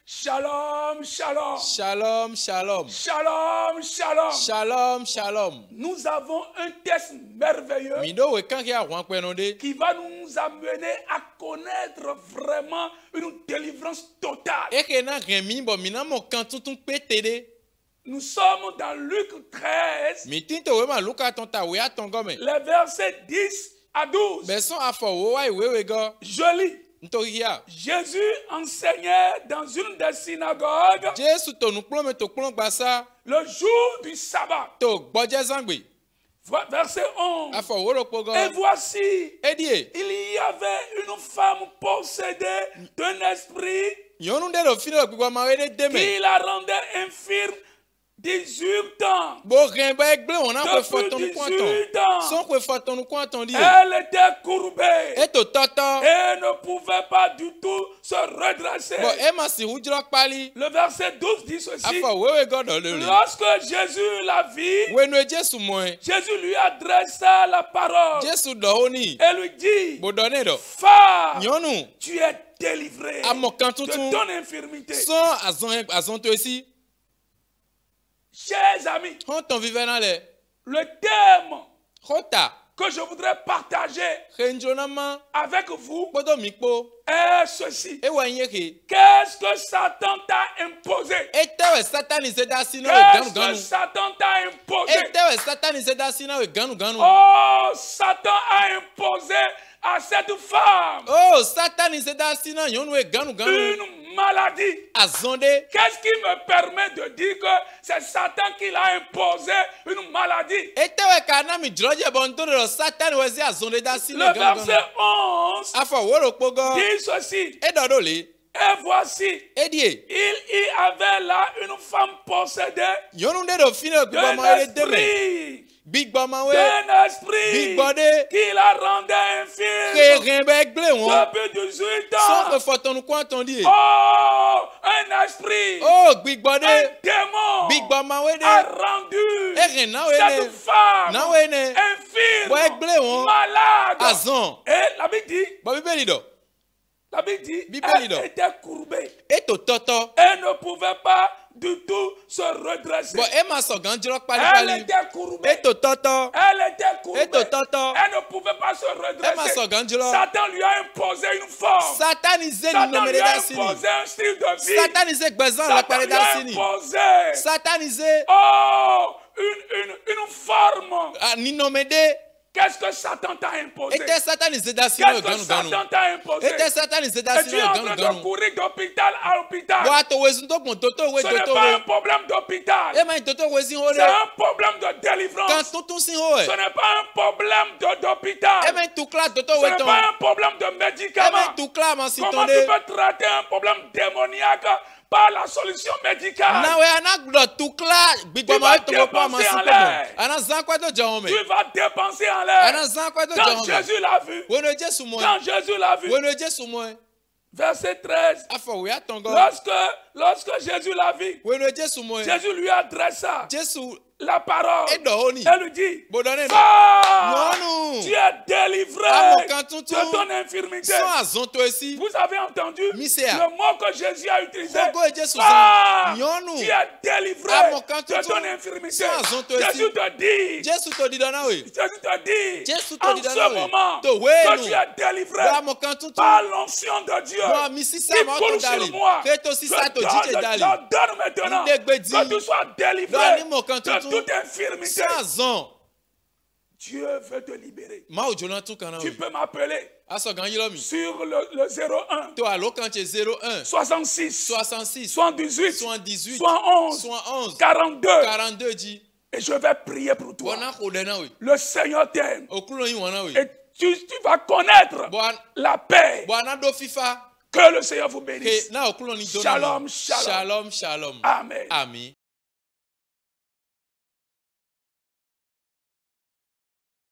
Shalom, shalom. Shalom, shalom. Shalom, shalom. Shalom, shalom. Nous avons un texte merveilleux qui va nous amener à connaître vraiment une délivrance totale. Nous sommes dans Luc 13, les versets 10 à 12. Je lis. Jésus enseignait dans une des synagogues le jour du sabbat. Verset 11. Et voici, il y avait une femme possédée d'un esprit qui la rendait infirme 18 ans. Depuis 18 ans, elle était courbée et ne pouvait pas du tout se redresser. Le verset 12 dit ceci. Lorsque Jésus la vit, Jésus lui adressa la parole et lui dit, femme, tu es délivrée de ton infirmité. Chers amis, le thème que je voudrais partager avec vous est ceci. Qu'est-ce que Satan t'a imposé? Qu'est-ce que Satan t'a imposé? Oh, Satan a imposé à cette femme une maladie. Qu'est-ce qui me permet de dire que c'est Satan qui l'a imposé une maladie? Le verset 11 dit ceci. Et voici, il y avait là une femme possédée d'un esprit qui la rendait infirme depuis 18 ans. Oh, un esprit, un démon a rendu cette femme infirme, malade. Et la Bible dit, elle était courbée. Elle ne pouvait pas du tout se redresser. Elle était courbée. Elle ne pouvait pas se redresser. Satan lui a imposé une forme. Satan lui a imposé un style de vie. Satan lui a imposé une forme. Qu'est-ce que Satan t'a imposé? Qu'est-ce que Satan t'a imposé? Et tu es en train de courir d'hôpital à hôpital. Ce n'est pas un problème d'hôpital. C'est un problème de délivrance. Ce n'est pas un problème d'hôpital. Ce n'est pas un problème de médicaments. Comment tu peux traiter un problème démoniaque par la solution médicale? Tu vas dépenser en l'air. Tu vas dépenser en l'air. Quand Jésus l'a vu. Quand Jésus l'a vu. Verset 13. Lorsque Jésus l'a vu, Jésus lui adressa la parole. Elle lui dit, tu es délivré de ton infirmité. Vous avez entendu le mot que Jésus a utilisé. Tu es délivré de ton infirmité. Jésus te dit en ce moment que tu es délivré par l'onction de Dieu qui coule sur moi. Je donne maintenant que tu sois délivré de toute infirmité. Dieu veut te libérer. Tu peux m'appeler sur le 01 66 78 71 42. Et je vais prier pour toi. Le Seigneur t'aime. Et tu vas connaître la paix. Que le Seigneur vous bénisse. Shalom, shalom. Shalom, shalom. Amen. Amen.